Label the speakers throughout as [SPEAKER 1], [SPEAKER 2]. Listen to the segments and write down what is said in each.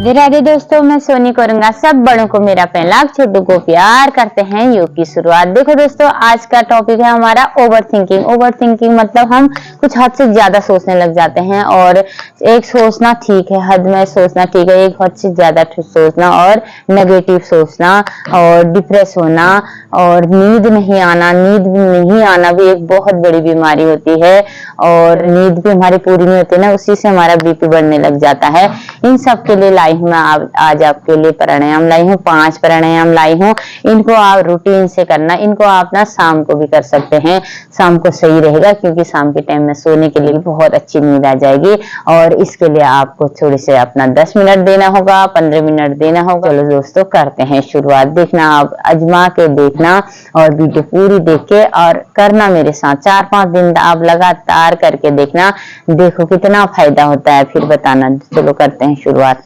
[SPEAKER 1] राधे राधे दोस्तों, मैं सोनी करूंगा सब बड़ों को मेरा पहला, छोटों को प्यार करते हैं योग की शुरुआत। देखो दोस्तों, आज का टॉपिक है हमारा ओवर थिंकिंग। ओवर थिंकिंग मतलब हम कुछ हद से ज्यादा सोचने लग जाते हैं। और एक सोचना ठीक है, हद में सोचना ठीक है, एक हद से ज्यादा सोचना और नेगेटिव सोचना और डिप्रेस होना और नींद नहीं आना भी एक बहुत बड़ी बीमारी होती है। और नींद भी हमारी पूरी नहीं होती ना, उसी से हमारा बीपी बढ़ने लग जाता है। इन सब के लिए लाई हूँ मैं आज आपके लिए प्राणायाम लाई हूँ, 5 प्राणायाम लाई हूँ। इनको आप रूटीन से करना, इनको आप ना शाम को भी कर सकते हैं। शाम को सही रहेगा क्योंकि शाम के टाइम में सोने के लिए बहुत अच्छी नींद आ जाएगी। और इसके लिए आपको थोड़े से अपना 10 मिनट देना होगा, 15 मिनट देना होगा। चलो दोस्तों, करते हैं शुरुआत। देखना, आप आजमा के देखना और वीडियो पूरी देख के और करना मेरे साथ। 4-5 दिन आप लगातार करके देखना, देखो कितना फायदा होता है, फिर बताना। चलो करते हैं शुरुआत।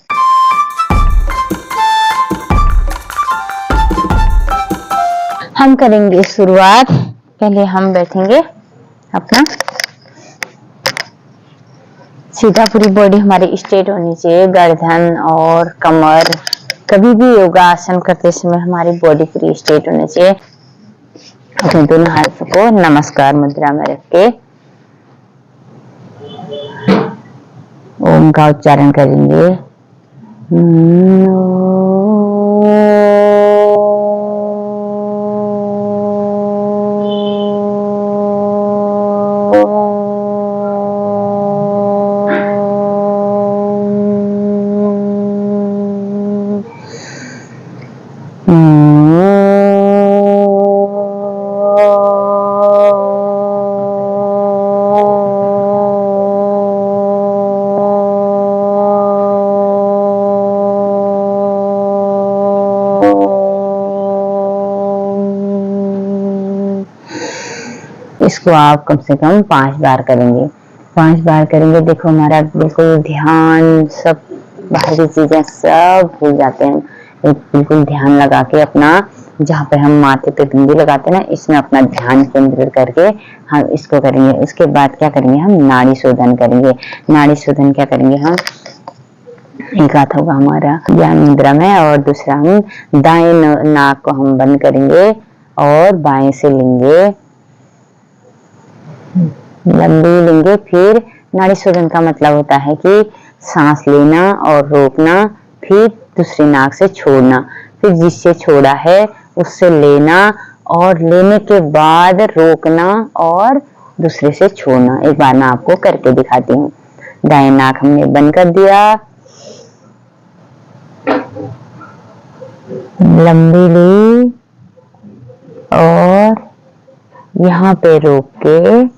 [SPEAKER 1] हम करेंगे शुरुआत। पहले हम बैठेंगे अपना सीधा, पूरी बॉडी हमारी स्ट्रेट होनी चाहिए। गर्दन और कमर, कभी भी योगा आसन करते समय हमारी बॉडी पूरी स्ट्रेट होनी चाहिए। अपने दोनों हाथों को नमस्कार मुद्रा में रख के ओम का उच्चारण करेंगे। इसको आप कम से कम 5 बार करेंगे। 5 बार करेंगे, देखो हमारा बिल्कुल ध्यान, सब बाहरी चीजें सब भूल जाते हैं। एक बिल्कुल ध्यान लगा के अपना, जहाँ पे हम माथे पे बिंदी लगाते हैं ना, इसमें अपना ध्यान केंद्रित करके हम इसको करेंगे। उसके बाद क्या करेंगे, हम नाड़ी शोधन करेंगे। नाड़ी शोधन क्या करेंगे, हम एक हाथ होगा हमारा ज्ञान मुद्रा में और दूसरा हम दाएं नाक को हम बंद करेंगे और बाएं से लेंगे, लंबी लेंगे। फिर नाड़ी शोधन का मतलब होता है कि सांस लेना और रोकना, फिर दूसरी नाक से छोड़ना, फिर जिससे छोड़ा है उससे लेना और लेने के बाद रोकना और दूसरे से छोड़ना। एक बार मैं आपको करके दिखाती हूँ। दाएं नाक हमने बंद कर दिया, लंबी ली और यहाँ पे रोक के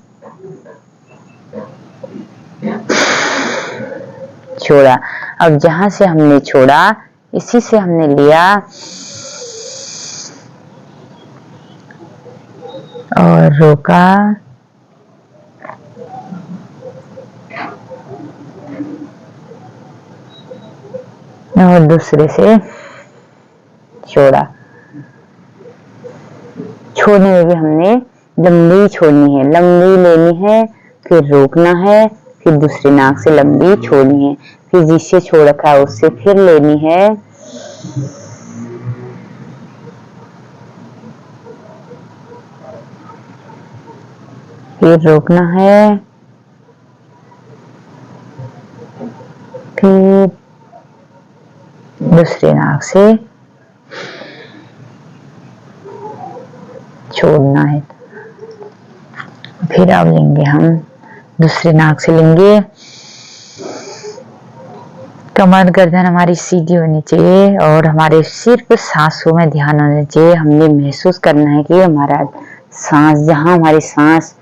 [SPEAKER 1] छोड़ा। अब जहां से हमने छोड़ा इसी से हमने लिया और रोका और दूसरे से छोड़ा। छोड़ने में भी हमने लंबी छोड़नी है, लंबी लेनी है, फिर रोकना है, फिर दूसरी नाक से लंबी छोड़नी है, फिर जिससे छोड़ रखा है उससे फिर लेनी है, फिर रोकना है, फिर दूसरी नाक से छोड़ना है। फिर अब लेंगे हम दूसरी नाक से लेंगे। कमर गर्दन हमारी सीधी होनी चाहिए और हमारे सिर्फ सांसों में ध्यान होना चाहिए। हमने महसूस करना है कि हमारा सांस, जहां हमारी सांस,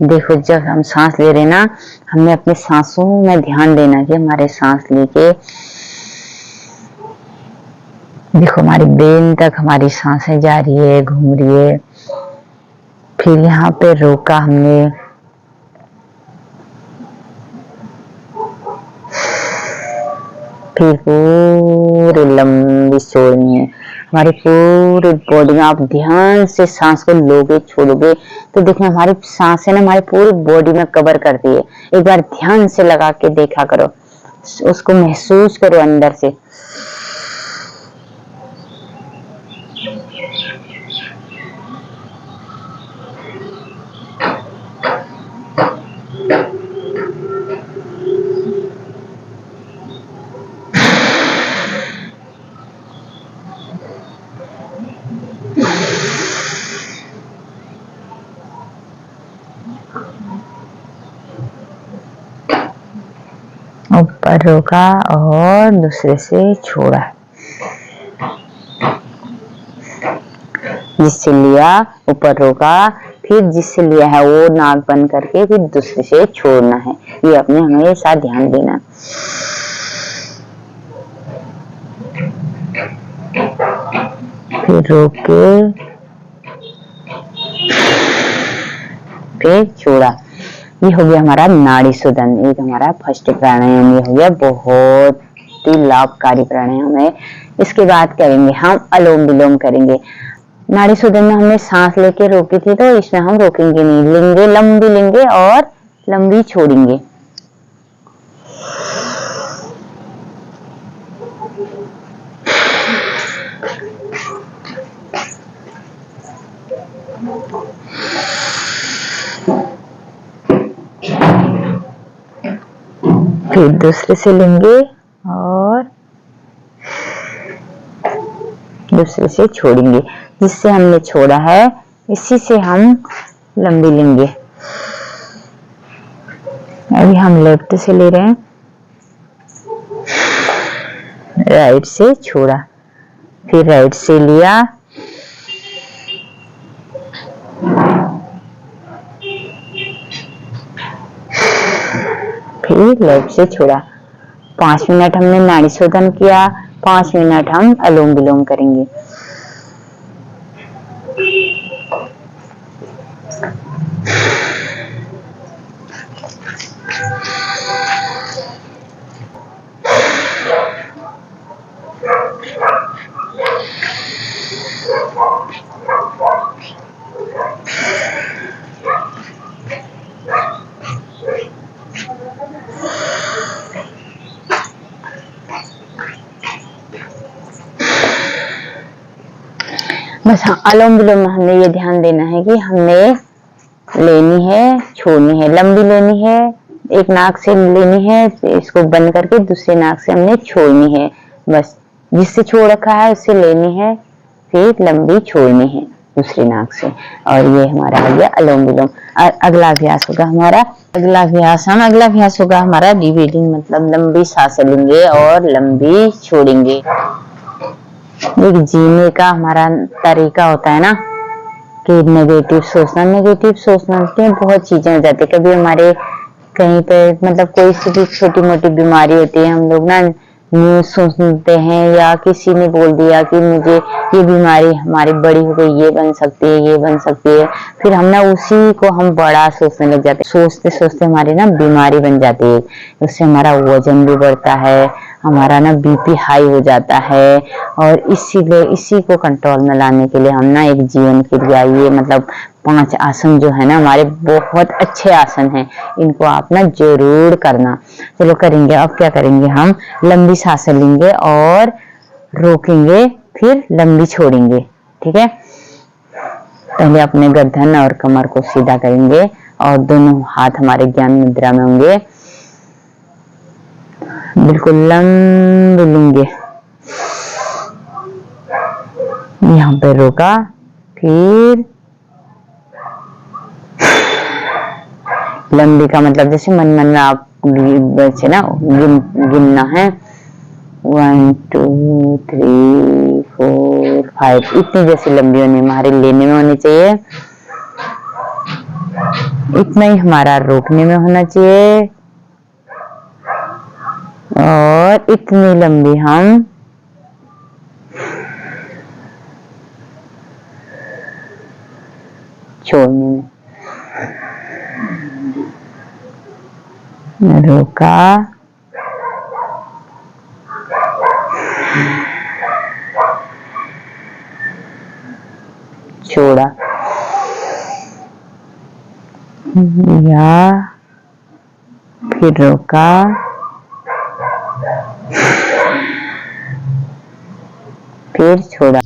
[SPEAKER 1] देखो जब हम सांस ले रहे ना, हमने अपने सांसों में ध्यान देना कि हमारे सांस लेके देखो हमारी बेन तक हमारी सांसें जा रही है, घूम रही है। फिर यहाँ पे रोका हमने, फिर पूरी लंबी छोड़नी है। हमारी पूरी बॉडी में आप ध्यान से सांस को लोगे छोड़ोगे तो देखना हमारी सांसें ना हमारी पूरी बॉडी में कवर करती है। एक बार ध्यान से लगा के देखा करो। उसको महसूस करो अंदर से। ऊपर रोका और दूसरे से छोड़ा, जिससे लिया ऊपर रोका, फिर जिससे लिया है वो नाक बंद करके फिर दूसरे से छोड़ना है। ये अपने हमेशा ध्यान देना। फिर रोक के फिर छोड़ा। ये हो गया हमारा नाड़ी शोधन, एक हमारा फर्स्ट प्राणायाम ये हो गया, बहुत ही लाभकारी प्राणायाम है। इसके बाद करेंगे हम अलोम विलोम करेंगे। नाड़ी शोधन में हमने सांस लेके रोकी थी, तो इसमें हम रोकेंगे नहीं, लेंगे लंबी लेंगे और लंबी छोड़ेंगे। फिर दूसरे से लेंगे और दूसरे से छोड़ेंगे। जिससे हमने छोड़ा है इसी से हम लंबी लेंगे। अभी हम लेफ्ट से ले रहे हैं, राइट से छोड़ा, फिर राइट से लिया, फिर लेफ्ट से छोड़ा। 5 मिनट हमने नाड़ी शोधन किया, 5 मिनट हम अलोम विलोम करेंगे। बस हाँ, अलोम विलोम में हमने ये ध्यान देना है कि हमने लेनी है, छोड़नी है, लंबी लेनी है, एक नाक से लेनी है, इसको बंद करके दूसरे नाक से हमने छोड़नी है। बस जिससे छोड़ रखा है उससे लेनी है, फिर लंबी छोड़नी है दूसरे नाक से। और ये हमारा हो गया अलोम विलोम। अगला अभ्यास होगा हमारा, अगला अभ्यास होगा हमारा रिवीलिंग, मतलब लंबी सांस लेंगे और लंबी छोड़ेंगे। एक जीने का हमारा तरीका होता है ना कि नेगेटिव सोचना के बहुत चीजें हो जाती है। कभी हमारे कहीं पे मतलब कोई सी भी छोटी मोटी बीमारी होती है, हम लोग ना न्यूज सुनते हैं या किसी ने बोल दिया कि मुझे ये बीमारी हमारी बड़ी हो गई, ये बन सकती है, ये बन सकती है, फिर हम ना उसी को हम बड़ा सोचने लग जाते हैं। सोचते सोचते हमारी ना बीमारी बन जाती है। उससे हमारा वजन भी बढ़ता है, हमारा ना बीपी हाई हो जाता है। और इसी को कंट्रोल में लाने के लिए हम ना एक जीवन क्रिया, ये मतलब 5 आसन जो है ना हमारे बहुत अच्छे आसन हैं, इनको आप ना जरूर करना। चलो करेंगे। अब क्या करेंगे, हम लंबी सांसें लेंगे और रोकेंगे, फिर लंबी छोड़ेंगे। ठीक है, पहले अपने गर्दन और कमर को सीधा करेंगे और दोनों हाथ हमारे ज्ञान मुद्रा में होंगे, बिल्कुल लंबी लेंगे, यहाँ पे रोका, फिर लंबी का मतलब जैसे मन मन में आप बच्चे ना गिनना है, 1 2 3 4 5, इतनी जैसी लंबी होनी हमारे लेने में होनी चाहिए, इतना ही हमारा रोकने में होना चाहिए, और इतनी लंबी हम छोड़ने में। रोका, छोड़ा, या फिर रोका, फिर छोड़ा।